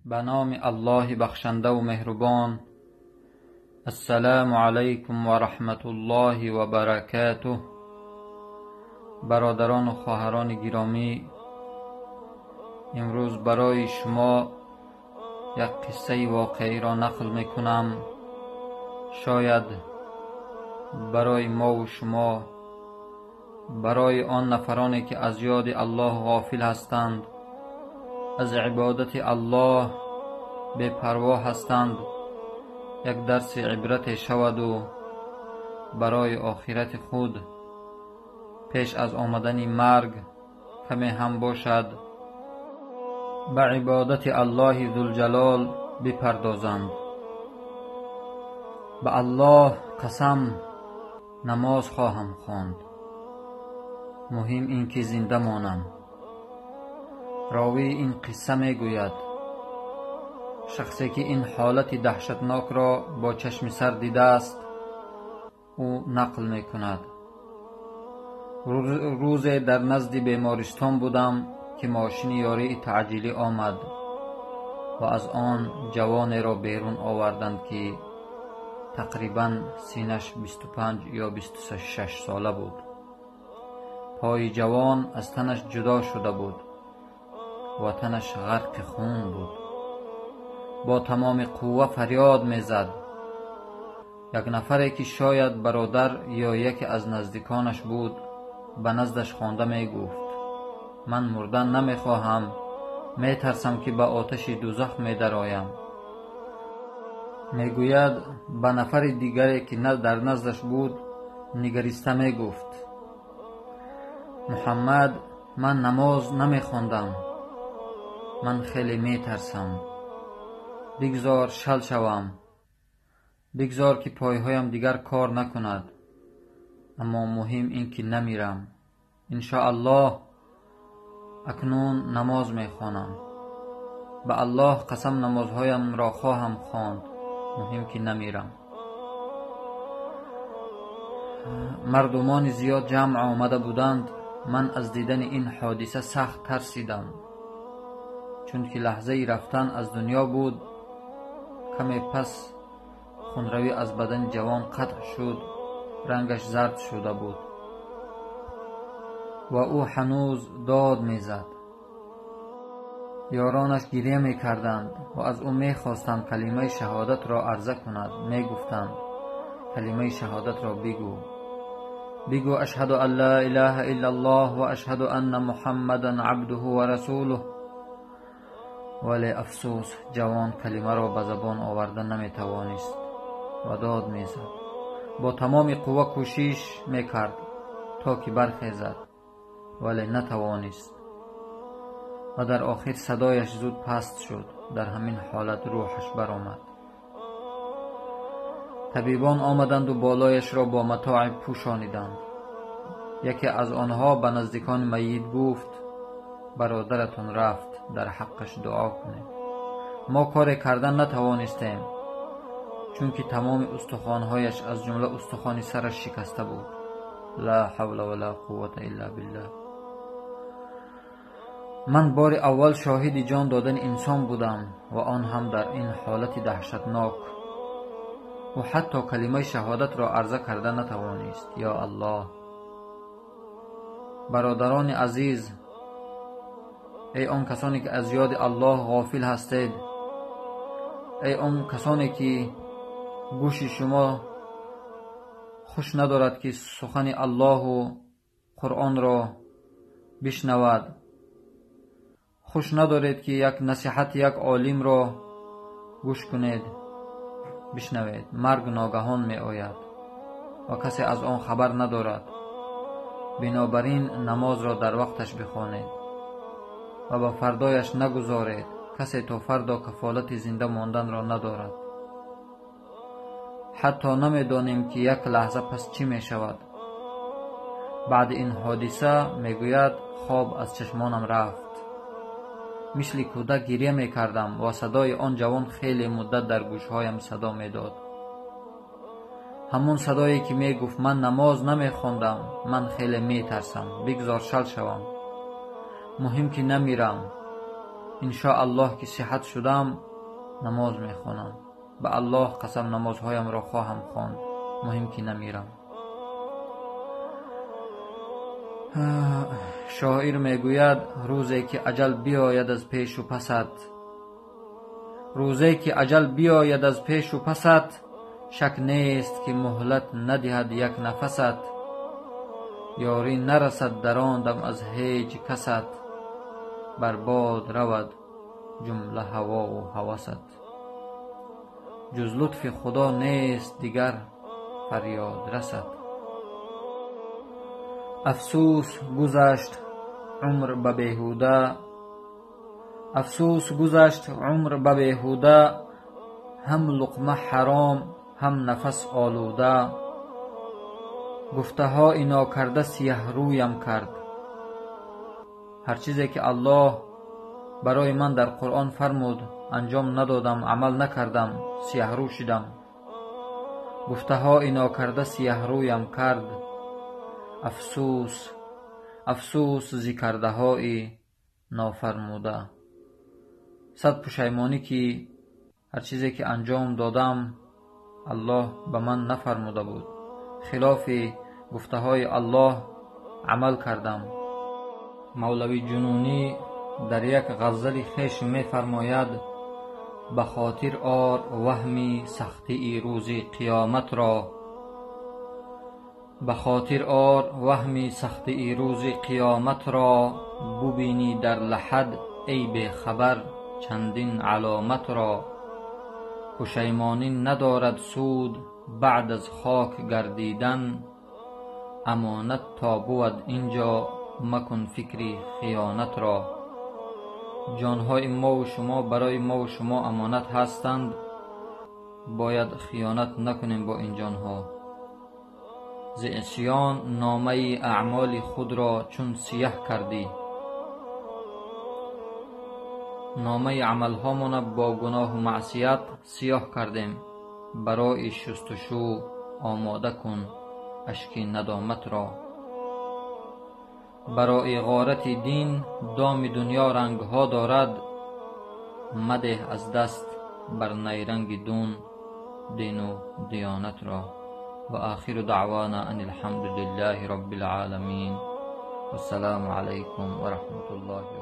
به نام الله بخشنده و مهربان. السلام علیکم و رحمت الله و برکاته. برادران و خواهران گرامی، امروز برای شما یک قصه واقعی را نقل میکنم. شاید برای ما و شما، برای آن نفرانی که از یاد الله غافل هستند، از عبادت الله بے پروا هستند، یک درس عبرت شود و برای آخرت خود پیش از آمدن مرگ کمی هم باشد به عبادت الله ذوالجلال بپردازند. به الله قسم نماز خواهم خواند، مهم این که زنده مانم. راوی این قصه می گوید شخصی که این حالت دهشتناک را با چشم سر دیده است، او نقل می کند: روزی در نزد بیمارستان بودم که ماشین یاری تعجیلی آمد و از آن جوانی را بیرون آوردند که تقریبا سینش 25 یا 26 ساله بود. پای جوان از تنش جدا شده بود و تنش غرق خون بود. با تمام قوه فریاد میزد. یک نفری که شاید برادر یا یکی از نزدیکانش بود به نزدش خوانده می گفت: من مردن نمیخواهم، میترسم که به آتش دوزخ میدرایم. میگوید به نفر دیگری که در نزدش بود نگریسته می گفت: محمد، من نماز نمیخواندم، من خیلی میترسم، بگذار شل شوم، بگذار که پایهایم دیگر کار نکند، اما مهم این که نمیرم. انشاءالله اکنون نماز میخوانم، به الله قسم نمازهایم را خواهم خواند، مهم که نمیرم. مردمان زیاد جمع آمده بودند. من از دیدن این حادثه سخت ترسیدم، چون که لحظه رفتن از دنیا بود. کمی پس خونروی از بدن جوان قطع شد، رنگش زرد شده بود و او هنوز داد میزد. یارانش گریه میکردند و از او میخواستند کلمه شهادت را عرضه کند. میگفتند: کلمه شهادت را بگو اشهد ان لا اله الا الله و اشهد ان محمدا عبده و رسوله. ولی افسوس جوان کلمه را به زبان آوردن نمیتوانست و داد میزد. با تمام قوه کوشش میکرد تا که برخیزد، ولی نتوانست و در آخر صدایش زود پست شد. در همین حالت روحش برآمد. طبیبان آمدند و بالایش را با متاع پوشانیدند. یکی از آنها به نزدیکان میت گفت: برادرتون رفت، در حقش دعا کنید. ما کاری کردن نتوانستیم، چون که تمام استخوانهایش از جمله استخوان سرش شکسته بود. لا حول ولا قوة الا بالله. من بار اول شاهد جان دادن انسان بودم و آن هم در این حالت دهشتناک. و حتی کلمه شهادت را عرضه کردن نتوانست. یا الله. برادران عزیز، ای آن کسانی که از یاد الله غافل هستید، ای آن کسانی که گوش شما خوش ندارد که سخن الله و قرآن را بشنود، خوش ندارید که یک نصیحت یک عالم را گوش کنید، بشنوید. مرگ ناگهان می آید و کسی از آن خبر ندارد. بنابراین نماز را در وقتش بخوانید و به فردایش نگذارید. کسی تا فردا کفالت زنده ماندن را ندارد. حتی نمیدانیم که یک لحظه پس چی می شود. بعد این حادثه میگوید خواب از چشمانم رفت. مثل کودک گریه می کردم و صدای آن جوان خیلی مدت در گوشهایم صدا می داد. همون صدایی که می گفت من نماز نمی خوندم، من خیلی می ترسم، بگذار شل شوم، مهم که نمیرم، الله که صحت شدم نماز میخوانم. به الله قسم نمازهایم را خواهم خواند، مهم که نمیرم. شاعر میگوید روزی که اجل بیاید از پیش و پست، روزی که اجل بیاید از پیش و پست، شک نیست که مهلت ندهد یک نفست. یاری نرسد در آن دم از هیچ کست، برباد رود جمله هوا و هوست. جز لطف خدا نیست دیگر فریاد رسد. افسوس گذشت عمر به بیهوده، افسوس گذشت عمر به بیهوده، هم لقمه حرام هم نفس آلوده. گفته های ناکرده سیه رویم کرد، هر چیزی که الله برای من در قرآن فرمود انجام ندادم، عمل نکردم، سیه رو شدم. گفته های ناکرده سیه رویم کرد، افسوس افسوس زی کرده های نافرموده. صد پشیمانی که هر چیزی که انجام دادم الله به من نفرموده بود، خلاف گفته های الله عمل کردم. مولوی جنونی در یک غزل خویش می فرماید: به خاطر آر وهمی سختی روز قیامت را، به خاطر آر وهمی سختی روز قیامت را. ببینی در لحد ای بی خبر چندین علامت را. پشیمانی ندارد سود بعد از خاک گردیدن، امانت تا بود اینجا مکن فکری خیانت را. جانهای ما و شما برای ما و شما امانت هستند، باید خیانت نکنیم با این جانها. ز عصیان نامه اعمال خود را چون سیاه کردی، نامه عملهامون با گناه و معصیت سیاه کردیم. برای شستشو آماده کن اشک ندامت را. برای غارت دین دام دنیا رنگ ها دارد، مده از دست بر نیرنگ دون دین و دیانت را. و آخر دعوانا ان الحمد لله رب العالمین و السلام علیکم و رحمت الله.